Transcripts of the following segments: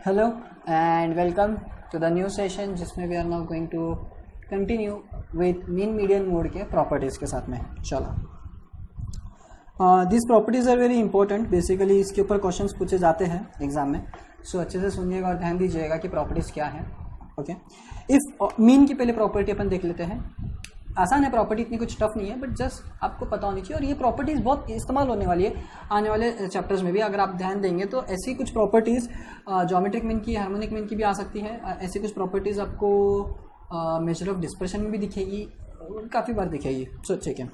Hello and welcome to the new session जिसमें we are now going to continue with mean median mode के properties के साथ में. चलो, these properties are very important. Basically इसके ऊपर questions पूछे जाते हैं एग्जाम में, so अच्छे से सुनिएगा और ध्यान दीजिएगा कि properties क्या है. ओके, इफ मीन की पहले प्रॉपर्टी अपन देख लेते हैं. आसान है प्रॉपर्टी, इतनी कुछ टफ नहीं है, बट जस्ट आपको पता होनी चाहिए और ये प्रॉपर्टीज़ बहुत इस्तेमाल होने वाली है आने वाले चैप्टर्स में भी. अगर आप ध्यान देंगे तो ऐसी कुछ प्रॉपर्टीज़ ज्योमेट्रिक मीन की, हार्मोनिक मीन की भी आ सकती है. ऐसी कुछ प्रॉपर्टीज़ आपको मेजर ऑफ डिस्पर्शन में भी दिखेगी, काफ़ी बार दिखेगी. सो ठीक है.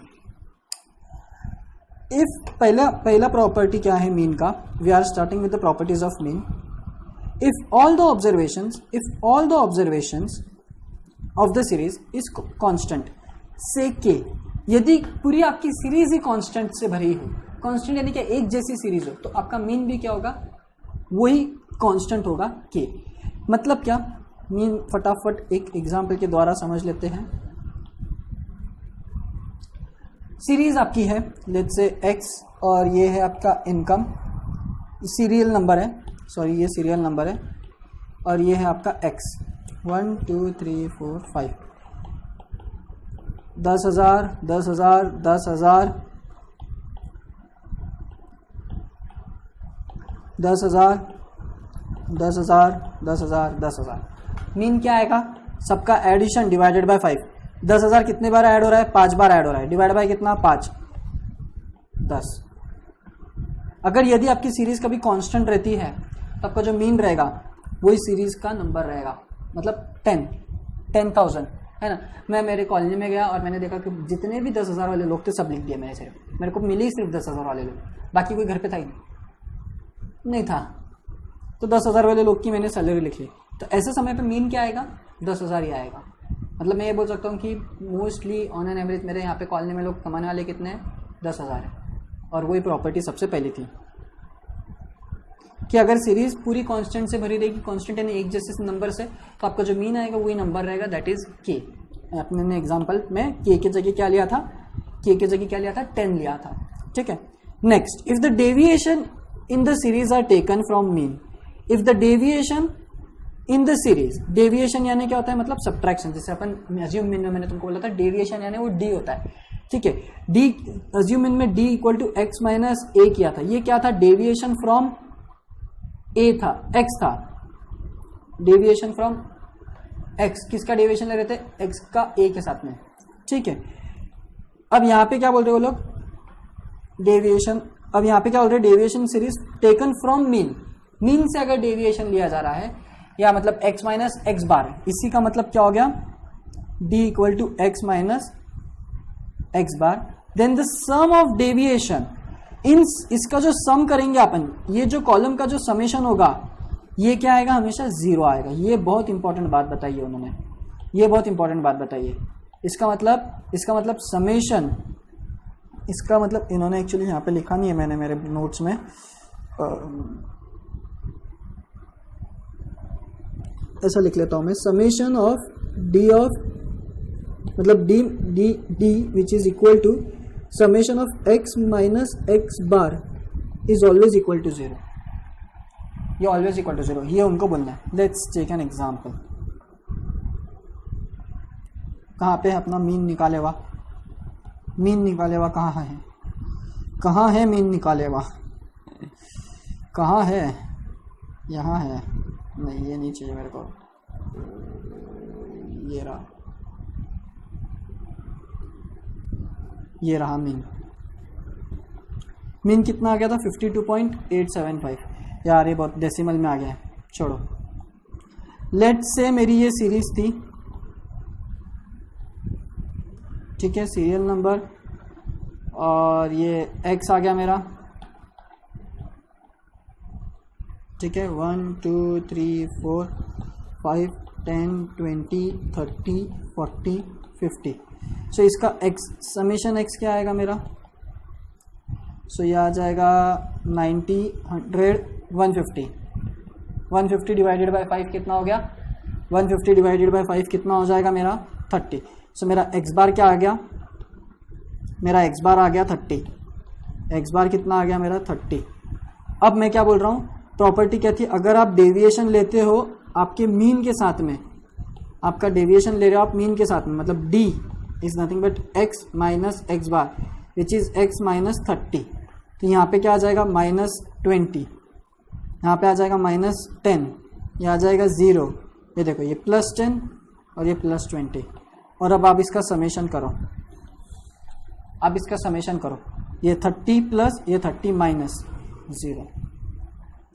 इफ पहला प्रॉपर्टी क्या है मीन का, we are starting with the properties of mean. If all the observations of the series is constant, say k, यदि पूरी आपकी सीरीज ही कांस्टेंट से भरी हो, कांस्टेंट यानी कि एक जैसी सीरीज हो, तो आपका मीन भी क्या होगा, वही कांस्टेंट होगा k. मतलब क्या, मीन फटाफट एक एग्जांपल के द्वारा समझ लेते हैं. सीरीज आपकी है लेट्स से x और ये है आपका इनकम, सीरियल नंबर है, सॉरी ये सीरियल नंबर है, और ये है आपका x 1 2 3 4 5. 10,000 10,000 10,000 10,000 10,000 10,000 10,000. मीन क्या आएगा, सबका एडिशन डिवाइडेड बाय 5. 10,000 कितने बार ऐड हो रहा है, 5 बार ऐड हो रहा है. डिवाइड बाय कितना, 5 10. अगर यदि आपकी सीरीज कभी कांस्टेंट रहती है तो आपका जो मीन रहेगा वही सीरीज का नंबर रहेगा. मतलब 10,000 है ना. मैं मेरे कॉलेज में गया और मैंने देखा कि जितने भी 10,000 वाले लोग थे सब लिख दिए मैंने. सिर्फ मेरे को मिले ही सिर्फ 10,000 वाले लोग, बाकी कोई घर पे था ही नहीं था. तो 10,000 वाले लोग की मैंने सैलरी लिख ली. तो ऐसे समय पे मीन क्या आएगा, 10,000 ही आएगा. मतलब मैं ये बोल सकता हूँ कि मोस्टली ऑन एन एवरेज मेरे यहाँ पे कॉलोनी में लोग कमाने वाले कितने हैं, 10,000 है. और वही प्रॉपर्टी सबसे पहली थी कि अगर सीरीज पूरी कांस्टेंट से भरी रहेगी, कांस्टेंट यानी एक जैसे नंबर से, तो आपका जो मीन आएगा वही नंबर रहेगा, दैट इज के. अपने एग्जांपल में के की जगह क्या लिया था, के की जगह क्या लिया था, 10 लिया था. ठीक है. Next, if the deviation in the series are taken from mean. If the deviation in the series, deviation यानी क्या होता है, मतलब सब्ट्रैक्शन. जैसे अपन अज्यूम मीन में मैंने तुमको बोला था डेविएशन यानी वो डी होता है. ठीक है. डी अज्यूम मीन में d equal to x minus a किया था. ये क्या था, डेविएशन फ्रॉम ए था, एक्स था. डेविएशन फ्रॉम एक्स, किसका डेविएशन ले रहे थे, एक्स का ए के साथ में. ठीक है. अब यहां पे क्या बोल रहे हो लोग, डेविएशन. अब यहां पे क्या बोल रहे हैं, deviation series taken from mean. Mean से अगर डेविएशन लिया जा रहा है, या मतलब एक्स माइनस एक्स बार, इसी का मतलब क्या हो गया, d equal to x minus x bar. Then the sum of deviation, इसका जो सम करेंगे अपन, ये जो कॉलम का जो समेशन होगा, ये क्या आएगा, हमेशा 0 आएगा. ये बहुत इंपॉर्टेंट बात बताई है उन्होंने, ये बहुत इंपॉर्टेंट बात बताई है. इसका मतलब समेशन, इसका मतलब इन्होंने एक्चुअली यहाँ पे लिखा नहीं है, मैंने मेरे नोट्स में ऐसा लिख लेता हूं मैं, समेशन ऑफ डी ऑफ, मतलब d d d which is equal to summation of x minus x bar is always equal to 0. ये always equal to 0, ये उनको बोलना है. Let's take an example. कहाँ पे अपना मीन निकाले हुआ, मीन निकाले हुआ कहाँ है, कहाँ है मीन निकाले हुआ, कहाँ है, यहाँ है. नहीं ये नहीं चाहिए मेरे को, ये रहा, ये रहा मीन. मीन कितना आ गया था, 52.875. यार ये बहुत डेसिमल में आ गया है, छोड़ो. लेट्स से मेरी ये सीरीज थी. ठीक है, सीरियल नंबर, और ये एक्स आ गया मेरा. ठीक है, 1 2 3 4 5 10 20 30 40 50. सो इसका x समेशन x क्या आएगा मेरा, सो ये आ जाएगा 90 100 150. 150 डिवाइडेड बाय 5 कितना हो गया, 150 डिवाइडेड बाय 5 कितना हो जाएगा मेरा, 30. सो मेरा x बार क्या आ गया, मेरा x बार आ गया 30. x बार कितना आ गया मेरा, 30. अब मैं क्या बोल रहा हूँ, प्रॉपर्टी क्या थी, अगर आप डेविएशन लेते हो आपके मीन के साथ में, आपका डेविएशन ले रहे हो आप मीन के साथ में, मतलब D is nothing but x minus x bar which is x minus 30, तो यहाँ पे क्या आ जाएगा -20, यहाँ पे आ जाएगा -10, ये आ जाएगा 0, ये देखो ये +10 और ये +20। और अब आप इसका समेशन करो, अब इसका समेशन करो, ये 30 प्लस ये 30 माइनस 0,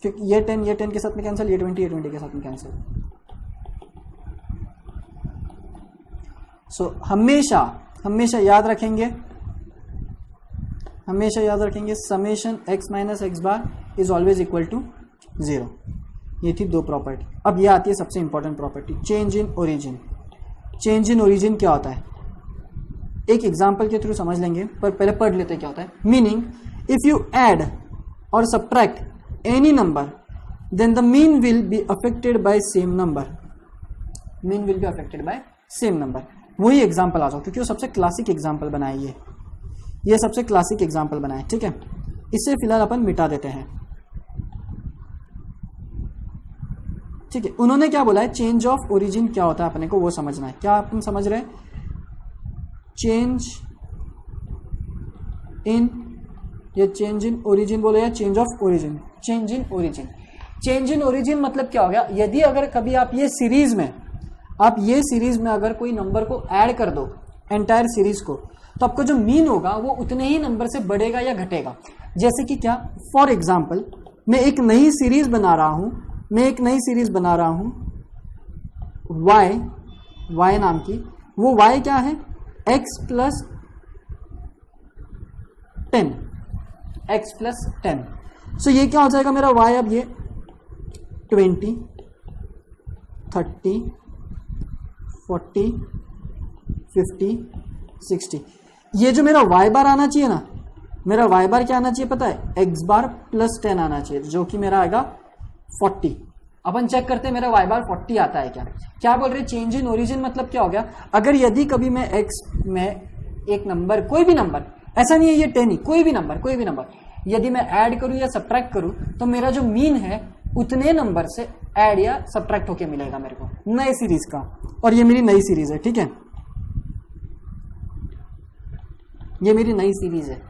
क्योंकि ये 10 के साथ में कैंसिल, ये 20 के साथ में कैंसिल। सो हमेशा याद रखेंगे, summation x minus x bar is always equal to 0। ये थी दो प्रॉपर्टी। अब ये आती है सबसे important property, change in origin. Change in origin क्या होता है, एक एग्जांपल के थ्रू समझ लेंगे, पर पहले पढ़ लेते हैं क्या होता है। मीनिंग, इफ यू ऐड और subtract any number then the mean will be affected by same number. Mean will be affected by same number. वही एग्जांपल आ जाओ, क्योंकि वो सबसे क्लासिक एग्जांपल बनाया, ये सबसे क्लासिक एग्जांपल बनाया, ठीक है। इसे फिलहाल अपन मिटा देते हैं, ठीक है। उन्होंने क्या बोला है, चेंज ऑफ ओरिजिन क्या होता है अपने को वो समझना है। क्या अपन समझ रहे हैं, चेंज इन, या चेंज इन ओरिजिन बोलो या change of origin. Change in origin, change in origin मतलब क्या हो गया, यदि अगर कभी आप ये सीरीज में अगर कोई नंबर को ऐड कर दो एंटायर सीरीज को, तो आपको जो मीन होगा वो उतने ही नंबर से बढ़ेगा या घटेगा। जैसे कि क्या, फॉर एग्जाम्पल मैं एक नई सीरीज बना रहा हूं y नाम की। वो y क्या है, x प्लस 10। सो ये क्या हो जाएगा मेरा y, अब ये 20, 30, 40, 50, 60। ये जो मेरा y बार आना चाहिए ना, मेरा y बार क्या आना चाहिए पता है, x बार प्लस 10 आना चाहिए, जो कि मेरा आएगा 40। अपन चेक करते हैं मेरा y बार 40 आता है क्या बोल रहे हैं। चेंज इन ओरिजिन मतलब क्या हो गया, अगर यदि कभी मैं x में एक नंबर, कोई भी नंबर, ऐसा नहीं है ये 10 ही, कोई भी नंबर यदि मैं ऐड करूं या सब्ट्रैक्ट करूं, तो मेरा जो मीन है उतने नंबर से ऐड या सब्ट्रैक्ट होके मिलेगा मेरे को नए सीरीज का। और ये मेरी नई सीरीज है, ठीक है, ये मेरी नई सीरीज है,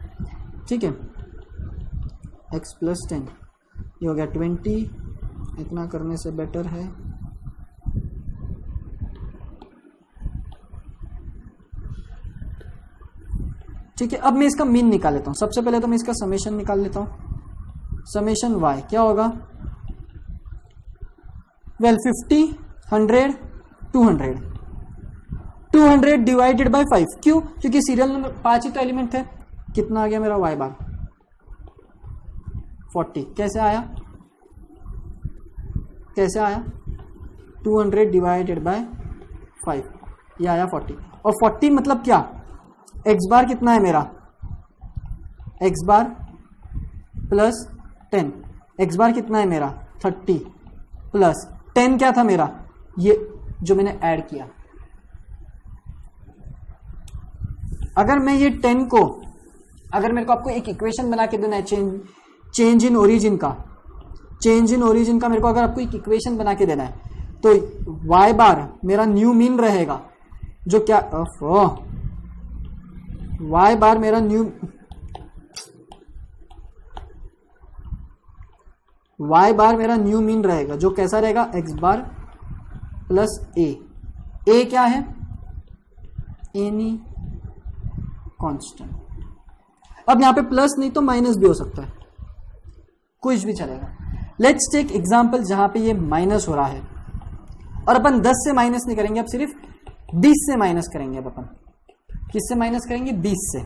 ठीक है। x प्लस 10, ये हो गया 20, इतना करने से बेटर है ठीक है। अब मैं इसका मीन निकाल लेता हूं। सबसे पहले तो मैं इसका समेशन निकाल लेता हूं। समेशन y क्या होगा, वेल 50, 100, 200 डिवाइडेड बाय 5। क्यों, क्योंकि सीरियल नंबर 5 ही तो एलिमेंट है। कितना आ गया मेरा y बार, 40। कैसे आया 200 डिवाइडेड बाय 5, ये आया 40। और 40 मतलब क्या, x बार कितना है मेरा, x बार प्लस 10, x बार कितना है मेरा 30 प्लस 10 क्या था मेरा, ये जो मैंने ऐड किया। अगर मैं ये 10 को, अगर मेरे को आपको एक इक्वेशन बना के देना है चेंज इन ओरिजिन का मेरे को अगर आपको एक इक्वेशन बना के देना है, तो y बार मेरा न्यू मीन रहेगा, जो क्या y बार मेरा न्यू मीन रहेगा, जो कैसा रहेगा, x बार प्लस a क्या है, एनी कांस्टेंट। अब यहां पे प्लस नहीं तो माइनस भी हो सकता है, कुछ भी चलेगा। लेट्स टेक एग्जांपल जहां पे ये माइनस हो रहा है, और अपन 10 से माइनस नहीं करेंगे, अब सिर्फ 20 से माइनस करेंगे। अब अपन किससे माइनस करेंगे, 20 से।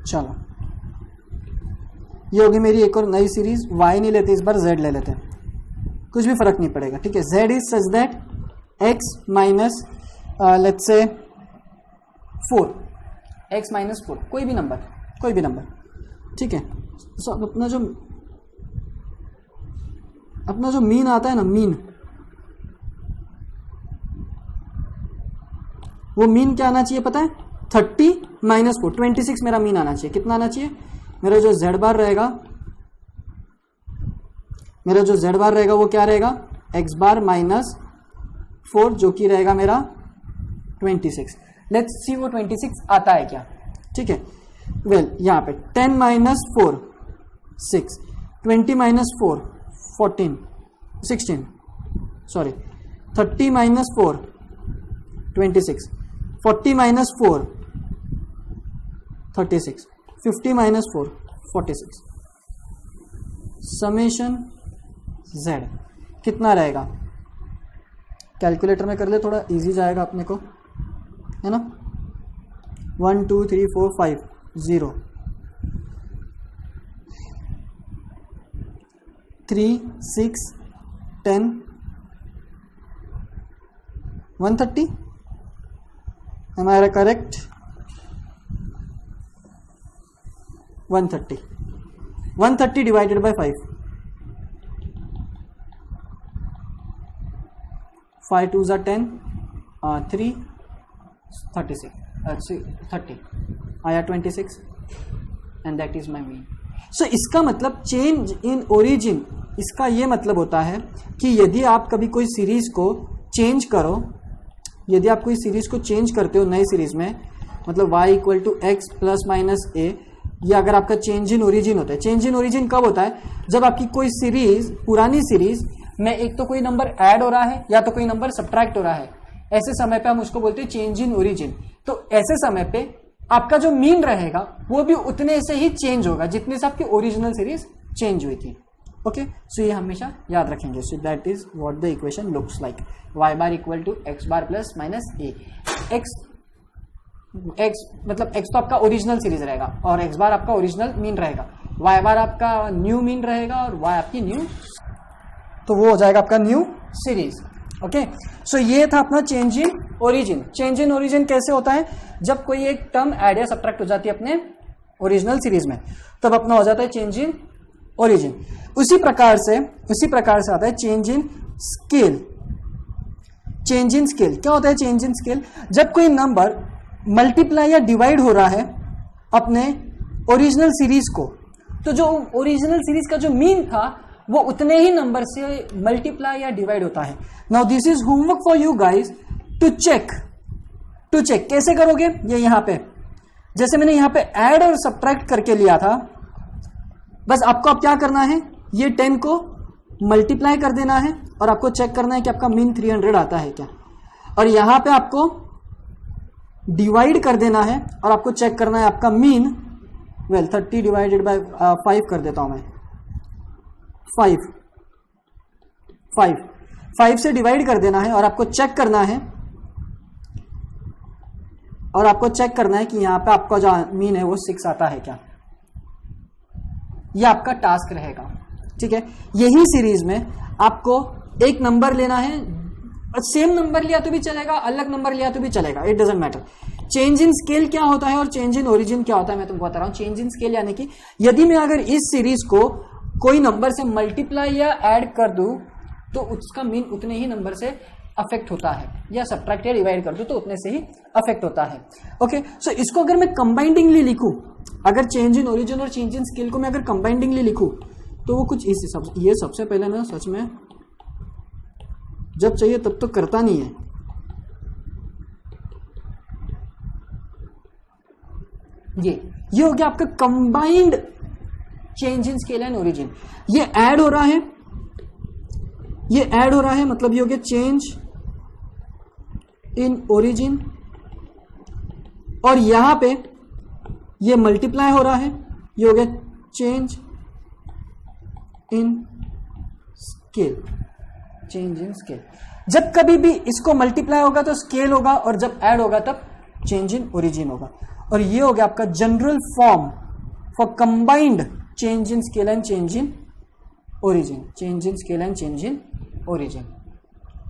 चलो, ये होगी मेरी एक और नई सीरीज। y नहीं लेते इस बार, z ले लेते हैं, कुछ भी फर्क नहीं पड़ेगा, ठीक है। z is such that x minus let's say 4, x minus 4, कोई भी नंबर, ठीक है। तो अपना जो मीन आता है ना, मीन, वो मीन क्या आना चाहिए पता है? 30 माइनस 4, 26 मेरा मीन आना चाहिए। कितना आना चाहिए? मेरा जो z बार रहेगा वो क्या रहेगा? x बार माइनस 4, जो कि रहेगा मेरा 26। लेट्स सी वो 26 आता है क्या, ठीक है। वेल, यहाँ पे 10 minus 4 6, 20 minus 4 14 16, sorry 30 minus 4 26, 40 minus 4 36, 50 minus 4 46, summation z कितना रहेगा? कैलकुलेटर में कर ले, थोड़ा इजी जाएगा अपने को, है ना। 1 2 3 4 5 0 3 6 10 130, am I correct? 130 divided by 5, 5 2s are 10, 3 36, 30 आया 26 and that is my mean. So इसका मतलब चेंज इन ओरिजिन, इसका ये मतलब होता है कि यदि आप कभी कोई सीरीज को चेंज करो, यदि आप कोई सीरीज को चेंज करते हो नई सीरीज में, मतलब y equal to x plus minus a, ये अगर आपका चेंज इन ओरिजिन होता है। चेंज इन ओरिजिन कब होता है? जब आपकी कोई सीरीज, पुरानी सीरीज में एक तो कोई नंबर ऐड हो रहा है या तो कोई नंबर सब्ट्रैक्ट हो रहा है, ऐसे समय पे हम उसको बोलते हैं चेंज इन ओरिजिन। तो ऐसे समय पे आपका जो मीन रहेगा वो भी उतने से ही चेंज होगा जितने से आपकी ओरिजिनल सीरीज चेंज हुई थी। ओके, सो ये हमेशा याद रखेंगे। So that is what the equation looks like, y bar equal to x bar plus minus a. X मतलब एक्स तो आपका ओरिजिनल सीरीज रहेगा और एक्स बार आपका ओरिजिनल मीन रहेगा, y बार आपका न्यू मीन रहेगा और y आपकी न्यू, तो वो हो जाएगा आपका न्यू सीरीज। ओके, सो ये था अपना change in origin. Change in origin कैसे होता है? जब कोई एक टर्म ऐड या सब्ट्रैक्ट हो जाती है अपने ओरिजिनल सीरीज में, तब अपना हो जाता है चेंज इन ओरिजिन। उसी प्रकार से आता है change in scale. Change in scale क्या होता है? चेंज इन स्केल जब कोई नंबर मल्टीप्लाई या डिवाइड हो रहा है अपने ओरिजिनल सीरीज को, तो जो ओरिजिनल सीरीज का जो मीन था वो उतने ही नंबर से मल्टीप्लाई या डिवाइड होता है। Now this is homework for you guys to check. कैसे करोगे? ये यहां पे जैसे मैंने यहां पे ऐड और सब्ट्रैक्ट करके लिया था, बस आपको अब क्या करना है, ये 10 को मल्टीप्लाई कर देना है और आपको चेक करना है कि आपका मीन 300 आता है क्या, और यहां पे आपको डिवाइड कर देना है और आपको चेक करना है आपका मीन, वेल 30 डिवाइडेड बाय 5 कर देता हूं मैं, 5 से डिवाइड कर देना है और आपको चेक करना है कि यहां पे आपका जो मीन है वो 6 आता है क्या। ये आपका टास्क रहेगा, ठीक है। यही सीरीज में आपको एक नंबर लेना है, सेम नंबर लिया तो भी चलेगा, अलग नंबर लिया तो भी चलेगा, it doesn't matter. Change in scale क्या होता है और चेंज इन ओरिजिन क्या होता है मैं तुमको बता रहा हूं। चेंज इन स्केल यानी कि यदि मैं अगर इस सीरीज को कोई नंबर से मल्टीप्लाई या ऐड कर दूं तो उसका मीन उतने ही नंबर से अफेक्ट होता है, या सब्ट्रैक्ट या डिवाइड कर दूं तो उतने से ही अफेक्ट होता है। ओके, सो इसको अगर मैं कंबाइंडिंगली लिखूं, अगर चेंज इन ओरिजिन और चेंज इन स्केल को मैं अगर कंबाइंडिंगली लिखूं तो वो कुछ इस हिसाब से, ये सबसे पहले ना सच में जब चाहिए तब तो करता नहीं है। ये हो गया आपका combined change in scale and origin. ये ऐड हो रहा है, मतलब ये हो गया चेंज इन ओरिजिन, और यहां पे ये मल्टीप्लाई हो रहा है, ये हो गया change in scale. Change in scale, जब कभी भी इसको मल्टीप्लाई होगा तो स्केल होगा, और जब ऐड होगा तब चेंज इन ओरिजिन होगा। और ये हो गया आपका general form for combined change in scale and change in origin. Change in scale and change in origin,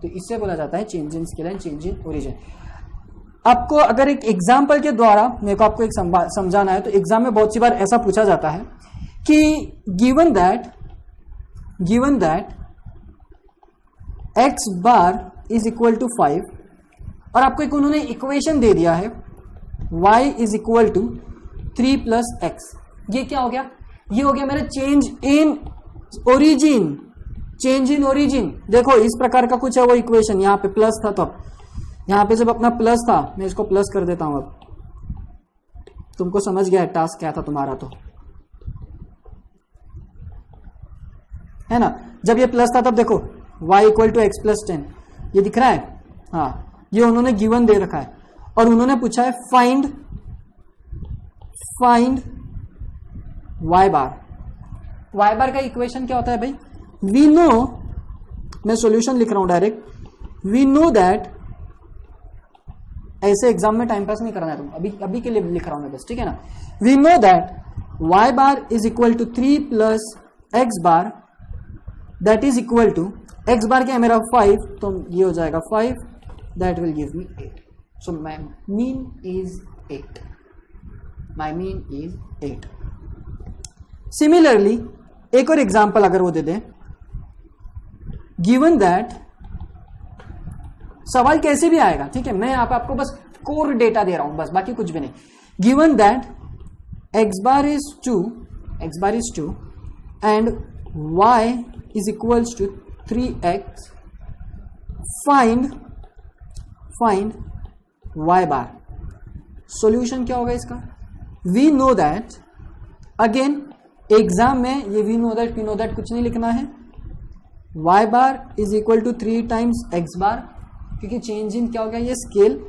तो इससे बोला जाता है change in scale and change in origin. आपको अगर एक एग्जाम्पल के द्वारा मेरे को आपको एक समझाना है, तो एग्जाम में बहुत सी बार ऐसा पूछा जाता है कि given that x bar is equal to 5 और आपको एक उन्होंने इक्वेशन दे दिया है y is equal to 3 plus x. ये क्या हो गया? ये हो गया मेरा चेंज इन ओरिजिन। देखो इस प्रकार का कुछ है वो इक्वेशन, यहां पे प्लस था, तो अब यहां पे जब अपना प्लस था, मैं इसको प्लस कर देता हूं। अब तुमको समझ गया टास्क क्या था तुम्हारा, तो है ना। जब ये प्लस था तब देखो y equal to x plus 10, ये दिख रहा है। हाँ, ये उन्होंने गिवन दे रखा है और उन्होंने पूछा है फाइंड y बार का इक्वेशन क्या होता है भाई? वी नो, मैं सॉल्यूशन लिख रहा हूं डायरेक्ट, वी नो दैट, ऐसे एग्जाम में टाइम पास नहीं करना है तुम, अभी के लिए लिख रहा हूं मैं बस, ठीक है ना। We know that y bar is equal to 3 plus x bar, that is equal to, x bar क्या है मेरा 5, तो ये हो जाएगा 5, that will give me 8। So my mean is 8। Similarly एक और एग्जांपल अगर वो दे दें, गिवन दैट, सवाल कैसे भी आएगा, ठीक है, मैं यहां पे आपको बस कोर डेटा दे रहा हूं बस, बाकी कुछ भी नहीं। Given that x bar is 2 and y is equals to 3x, find y bar. Solution क्या होगा इसका? We know that, again exam में ये वी नो दैट कुछ नहीं लिखना है, y bar is equal to 3 times x bar, क्योंकि चेंज इन क्या हो गया, ये स्केल।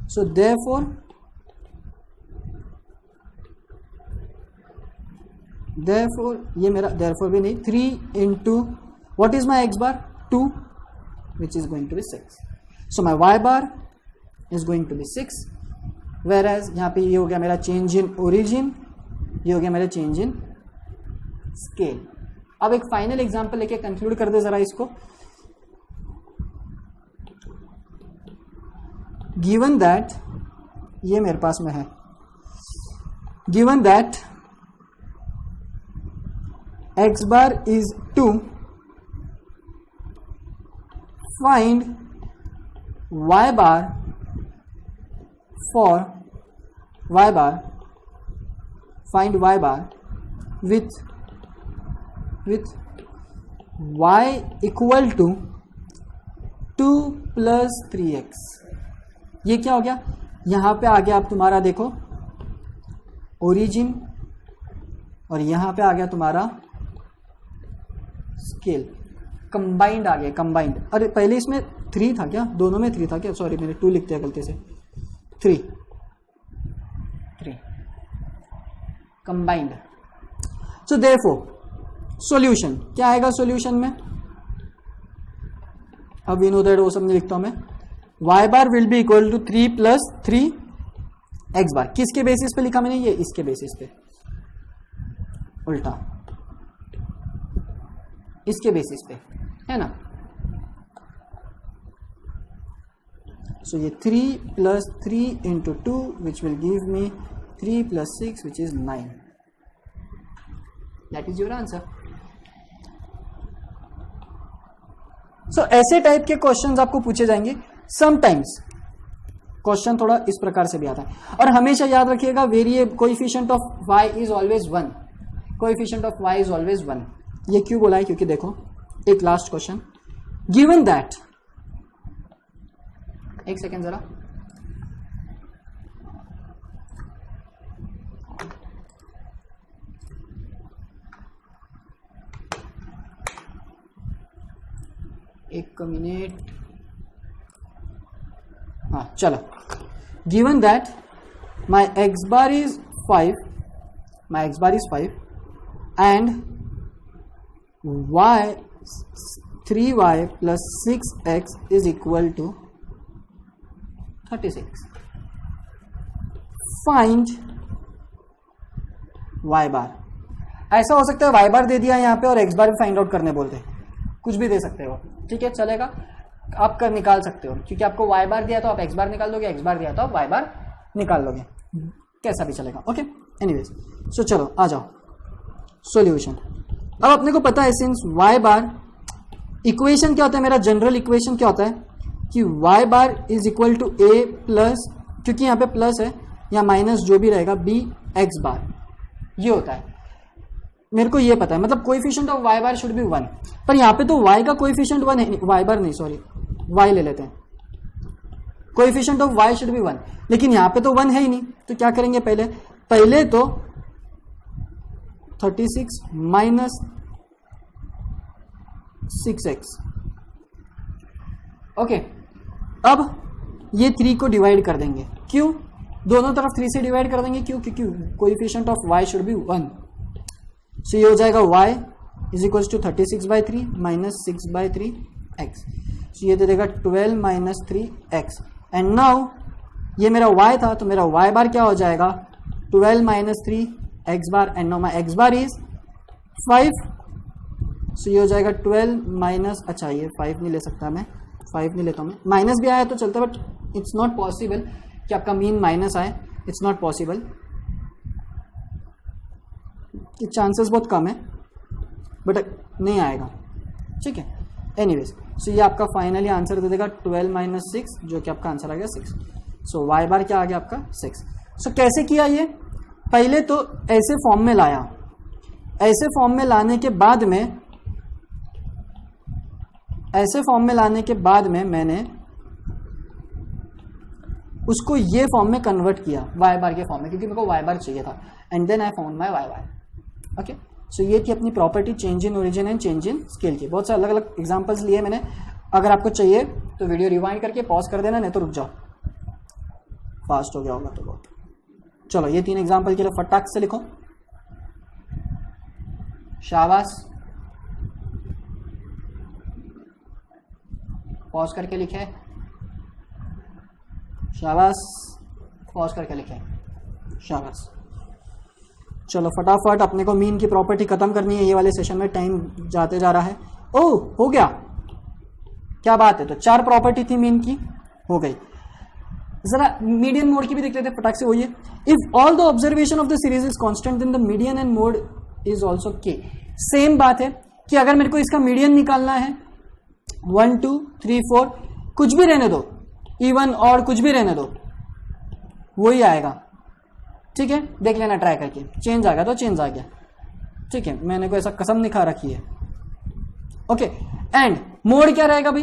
सो देयरफॉर ये मेरा देयरफॉर भी नहीं, 3 into what is my x bar 2 which is going to be 6। So my y bar is going to be 6, whereas यहाँ पे ये हो गया मेरा चेंज इन ओरिजिन, ये हो गया मेरा चेंज इन स्केल। अब एक फाइनल एग्जांपल लेके कंक्लूड कर दे जरा इसको। गिवन दैट, ये मेरे पास में है, given that x bar is 2, find y bar for find y bar with y equal to 2 plus 3x। ये क्या हो गया? यहां पे आ गया आप तुम्हारा देखो ओरिजिन, और यहां पे आ गया तुम्हारा स्केल, कंबाइंड आ गया, कंबाइंड। अरे पहले इसमें 3 था क्या? दोनों में 3 था क्या? सॉरी, मैंने 2 लिख दिया गलती से, 3 कंबाइंड। सो देयरफॉर सॉल्यूशन क्या आएगा? सॉल्यूशन में अब वी नो दैट, वो सब नहीं लिखता हूं मैं, y bar will be equal to 3 plus 3 x bar. किसके बेसिस पे लिखा मैंने? ये इसके बेसिस पे, उल्टा इसके बेसिस पे, है ना। सो ये 3 plus 3 into 2 which will give me 3 plus 6 which is 9। That is your answer. So ऐसे टाइप के क्वेश्चंस आपको पूछे जाएंगे। समटाइम्स क्वेश्चन थोड़ा इस प्रकार से भी आता है, और हमेशा याद रखिएगा variable coefficient of y is always 1, coefficient of y is always 1। ये क्यों बोला है? क्योंकि देखो एक लास्ट क्वेश्चन, गिवन दैट, एक सेकेंड जरा, एक मिनट, हाँ चलो। Given that my x bar is 5, my x bar is 5 and y 3y plus 6x is equal to 36। Find y bar. ऐसा हो सकता है y बार दे दिया यहाँ पे और x बार भी फाइंड आउट करने बोलते हैं, कुछ भी दे सकते हो, ठीक है, चलेगा। आप कर निकाल सकते हो, क्योंकि आपको y बार दिया तो आप x बार निकाल दोगे, x बार दिया तो आप y बार निकाल लोगे, कैसा भी चलेगा। ओके, एनीवेज, सो चलो आ जाओ सॉल्यूशन। अब अपने को पता है सिंस y बार इक्वेशन क्या होता है, मेरा जनरल इक्वेशन क्या होता है कि y bar is equal to a plus, क्योंकि यहाँ पे प्लस है या माइनस जो भी रहेगा, b x बार, ये होता है। मेरे को ये पता है, मतलब coefficient of y bar should be 1, पर यहाँ पे तो y का कोएफिशिएंट 1 है, y बार नहीं सॉरी y ले लेते हैं, coefficient of y should be 1, लेकिन यहाँ पे तो 1 है ही नहीं, तो क्या करेंगे, पहले तो 36 माइनस 6x। ओके, अब ये 3 को डिवाइड कर देंगे, क्यों, दोनों तरफ 3 से डिवाइड कर देंगे, क्यों, क्योंकि coefficient of y should be 1। So ये हो जाएगा y is equal to 36/3 minus 6/3x, so ये दे देगा 12 माइनस 3x। एंड नाउ ये मेरा y था, तो मेरा y बार क्या हो जाएगा, 12 minus 3x bar, and now my x bar is 5, सो ये हो जाएगा 12 माइनस, अच्छा ये 5 नहीं ले सकता मैं, 5 नहीं लेता हूँ मैं, माइनस भी आया तो चलता, बट इट्स नॉट पॉसिबल कि आपका मीन माइनस आए, इट्स नॉट पॉसिबल, चांसेस बहुत कम है, बट नहीं आएगा, ठीक है। एनीवेज, सो ये आपका फाइनली आंसर दे देगा 12 माइनस 6, जो कि आपका आंसर आ गया 6। सो y बार क्या आ गया आपका 6। सो कैसे किया ये, पहले तो ऐसे फॉर्म में लाया, ऐसे फॉर्म में लाने के बाद में, ऐसे फॉर्म में लाने के बाद में मैंने उसको ये फॉर्म में कन्वर्ट किया y बार के फॉर्म में, क्योंकि मेरे को y बार चाहिए था, and then I found my y bar. Okay, so ये थी अपनी property change in origin and change in scale की। बहुत से अलग अलग एग्जांपल्स लिए मैंने, अगर आपको चाहिए तो वीडियो रिवाइंड करके पॉज कर देना, नहीं तो रुक जाओ, फास्ट हो गया होगा तो बहुत। चलो ये 3 एग्जांपल के लिए फटाक से लिखो, शाबाश, पॉज करके लिखे, शाबाश, पॉज करके लिखे, शाबाश। चलो फटाफट अपने को मीन की प्रॉपर्टी खत्म करनी है, ये वाले सेशन में टाइम जाते जा रहा है। ओह हो गया, क्या बात है, तो 4 प्रॉपर्टी थी मीन की, हो गई। जरा मीडियन मोड की भी देख लेते हैं फटाक से, वही है, if all the observation of the series is constant then the median and mode is also K. Same बात है कि अगर मेरे को इसका मीडियन निकालना है, 1 2 3 4 कुछ भी रहने दो, इवन और कुछ भी रहने दो, वही आएगा, ठीक है। देख लेना ट्राई करके, चेंज आ गया तो चेंज आ गया, ठीक है, मैंने कोई ऐसा कसम नहीं खा रखी है। ओके, एंड मोड क्या रहेगा भाई,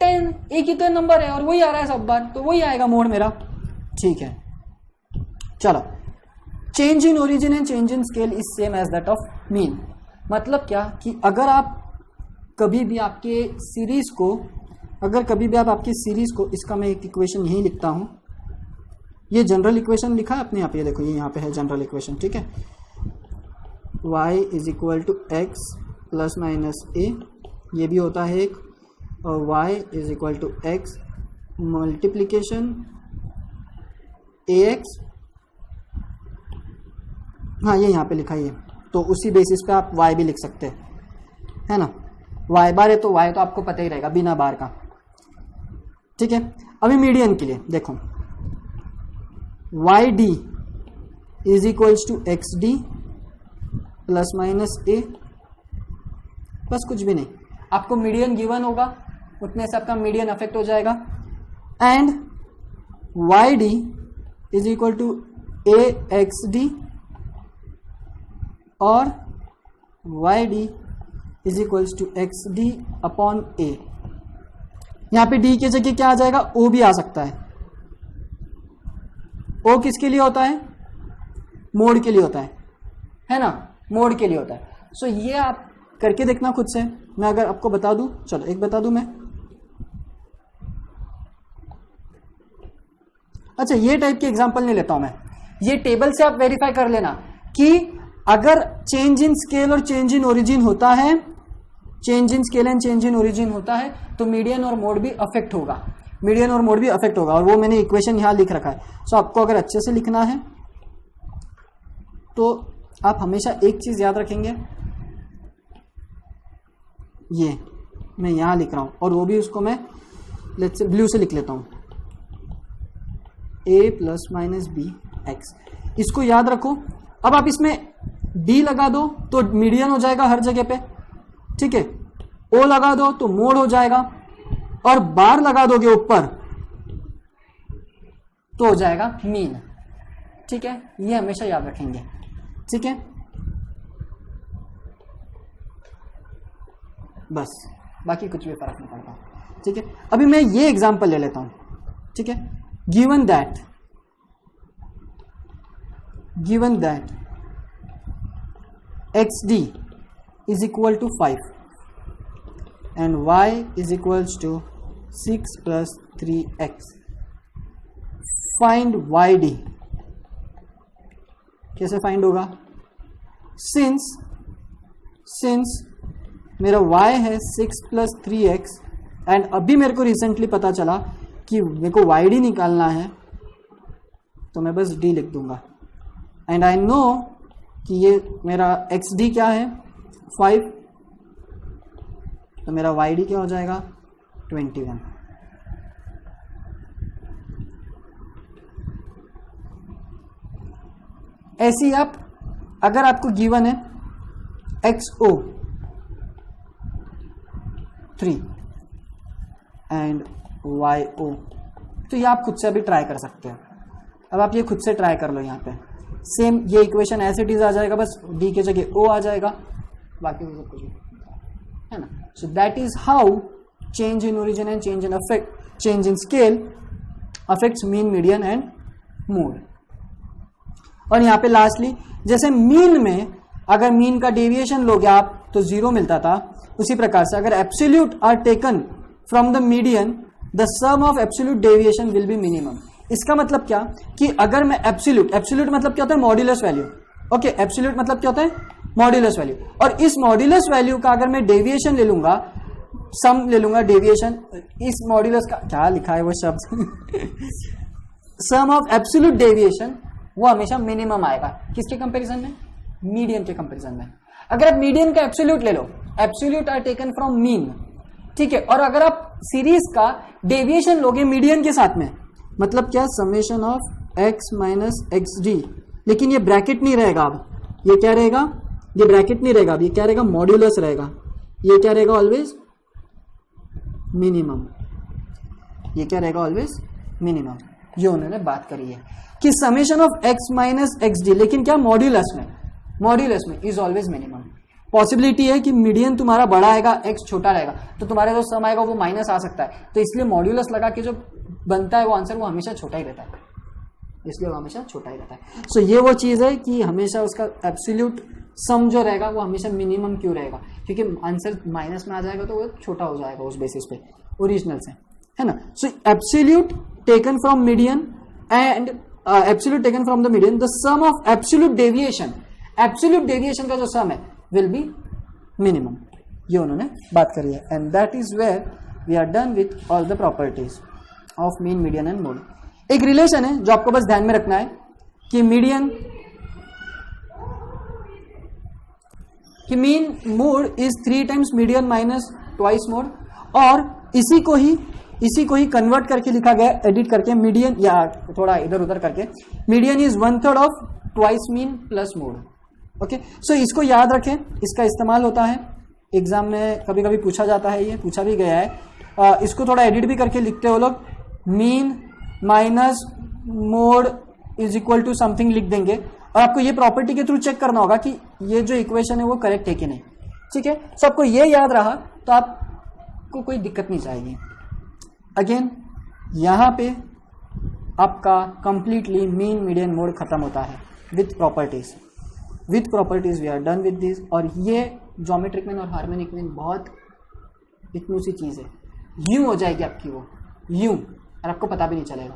10, एक ही तो नंबर है और वही आ रहा है सब बार, तो वही आएगा मोड मेरा, ठीक है। चलो, change in origin and change in scale is same as that of mean. मतलब क्या कि अगर आप कभी भी आपके सीरीज को, अगर कभी भी आप आपकी सीरीज को, इसका मैं एक इक्वेशन यही लिखता हूं, ये जनरल इक्वेशन लिखा है अपने, आप ये देखो, ये यहाँ पे है जनरल इक्वेशन, ठीक है। y is equal to x plus minus a, ये भी होता है एक, और y is equal to x multiplication a x, हाँ ये यहाँ पे लिखा है, तो उसी बेसिस पे आप y भी लिख सकते हैं, है ना। y बार है तो y तो आपको पता ही रहेगा बिना बार का, ठीक है। अभी मीडियन के लिए देखो, y d is equals to x d plus minus a, बस कुछ भी नहीं, आपको मीडियन गिवन होगा, उतने से आपका मीडियन अफेक्ट हो जाएगा, and y d is equal to a x d और y d is equals to x d upon a. यहां पे डी की जगह क्या आ जाएगा, ओ भी आ सकता है। ओ किसके लिए होता है, मोड के लिए होता है ना, मोड के लिए होता है। सो ये आप करके देखना खुद से, मैं अगर आपको बता दूं, चलो एक बता दूं मैं, अच्छा ये टाइप के एग्जांपल नहीं लेता हूं मैं, ये टेबल से आप वेरीफाई कर लेना कि अगर चेंज इन स्केल और चेंज इन ओरिजिन होता है, change in scale and change in origin होता है, तो मीडियन और मोड भी अफेक्ट होगा, मीडियन और मोड भी अफेक्ट होगा, और वो मैंने इक्वेशन यहां लिख रखा है। सो आपको अगर अच्छे से लिखना है तो आप हमेशा एक चीज याद रखेंगे, मैं यहाँ लिख रहा हूँ, और वो भी उसको मैं लेट्स से ब्लू से लिख लेता हूँ, a plus minus b x. इसको याद रखो। अब आप इसमें d लगा दो तो मीडियन हो जाएगा हर जगह पे, ठीक है। o लगा दो तो मोड हो जाएगा, और बार लगा दोगे ऊपर तो हो जाएगा मीन, ठीक है। ये हमेशा याद रखेंगे, ठीक है। बस बाकी कुछ भी फर्क नहीं पड़ता, ठीक है। अभी मैं ये एग्जांपल ले लेता हूं, ठीक है। Given that xd is equal to 5 and y is equals to 6 plus 3x, find yd। कैसे फाइंड होगा? सिंस मेरा y है 6 प्लस 3x एंड अभी मेरे को रिसेंटली पता चला कि मेरे को yd निकालना है, तो मैं बस d लिख दूंगा। एंड आई नो कि ये मेरा xd क्या है 5, तो मेरा yd क्या हो जाएगा 21। ऐसे ही आप अगर आपको गिवन है xo 3 एंड yo, तो ये आप खुद से अभी ट्राई कर सकते हो। अब आप ये खुद से ट्राई कर लो। यहाँ पे सेम ये इक्वेशन एज इट इज आ जाएगा, बस d के जगह o आ जाएगा, बाकी सब कुछ है ना। सो that is how change in origin and change in scale affects mean, median and mode. और यहाँ पे लास्टली जैसे मीन में अगर मीन का डेविएशन लोगे आप तो 0 मिलता था, उसी प्रकार से अगर absolute are taken from the median the sum of absolute deviation will be minimum. इसका मतलब क्या कि अगर मैं एब्सोल्यूट मतलब क्या होता है मॉड्यूलस वैल्यू, ओके। एब्सोल्यूट मतलब क्या होता है मॉड्यूलस वैल्यू, और इस मॉड्यूलस वैल्यू का अगर मैं डेविएशन ले लूंगा, सम ले लूंगा डेविएशन, इस मॉड्यूलस का क्या लिखा है वो शब्द सम ऑफ एब्सोल्यूट डेविएशन, वो हमेशा मिनिमम आएगा। किसके कंपैरिजन में? मीडियन के कंपैरिजन में। अगर आप मीडियन का एब्सोल्यूट ले लो, absolute are taken from mean, ठीक है, और अगर आप सीरीज का डेविएशन लोगे मीडियन के साथ में, मतलब क्या summation of x minus x D, लेकिन ये ब्रैकेट नहीं रहेगा। अब ये क्या रहेगा? ये ब्रैकेट नहीं रहेगा, अब ये क्या रहेगा? मॉड्यूलस रहेगा। ये क्या रहेगा? Always minimum. ये क्या रहेगा? Always minimum. ये उन्होंने बात करी है कि summation of x minus x D, लेकिन क्या मॉड्यूलस में इज ऑलवेज मिनिमम। पॉसिबिलिटी है कि मीडियन तुम्हारा बड़ा आएगा, x छोटा रहेगा, तो तुम्हारे जो सम आएगा वो माइनस आ सकता है, तो इसलिए मॉड्यूलस लगा के जो बनता है वो आंसर वो हमेशा छोटा ही रहता है, इसलिए वो हमेशा छोटा ही रहता है। सो ये वो चीज है कि हमेशा उसका एब्सोल्यूट सम जो रहेगा वो हमेशा मिनिमम क्यों रहेगा, क्योंकि आंसर माइनस में आ जाएगा तो वो छोटा हो जाएगा उस बेसिस पे ओरिजिनल से, है ना। So absolute taken from median and absolute taken from the median, the sum of absolute deviation का जो सम है विल बी मिनिमम। ये उन्होंने बात करी है, and that is where we are done with all the properties of mean, median and mode. एक relation है जो आपको बस ध्यान में रखना है कि mean mode is 3 times median minus twice mode, और इसी को ही कन्वर्ट करके लिखा गया, एडिट करके मीडियन, या थोड़ा इधर उधर करके, median is 1/3 of twice mean plus mode. Okay, so इसको याद रखें, इसका इस्तेमाल होता है एग्जाम में, कभी कभी पूछा जाता है, ये पूछा भी गया है। इसको थोड़ा एडिट भी करके लिखते हो लोग, mean minus mode is equal to something लिख देंगे, और आपको ये प्रॉपर्टी के थ्रू चेक करना होगा कि ये जो इक्वेशन है वो करेक्ट है कि नहीं, ठीक है। सो आपको ये याद रहा तो आपको कोई दिक्कत नहीं जाएगी। अगेन यहां पे आपका कंप्लीटली मीन, मीडियन, मोड खत्म होता है with properties we are done with this. और ये ज्योमेट्रिक मीन और हार्मोनिक मीन बहुत इतनी सी चीज है, यूं हो जाएगी आपकी वो, यूं, और आपको पता भी नहीं चलेगा,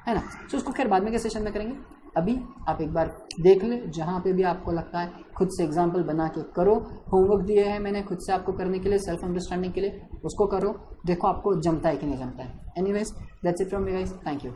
है ना। तो उसको खैर बाद में के सेशन में करेंगे। अभी आप एक बार देख ले, जहाँ पे भी आपको लगता है खुद से एग्जाम्पल बना के करो। होमवर्क दिए हैं मैंने खुद से आपको करने के लिए, सेल्फ अंडरस्टैंडिंग के लिए, उसको करो, देखो आपको जमता है कि नहीं जमता है। Anyways that's it from me guys, thank you.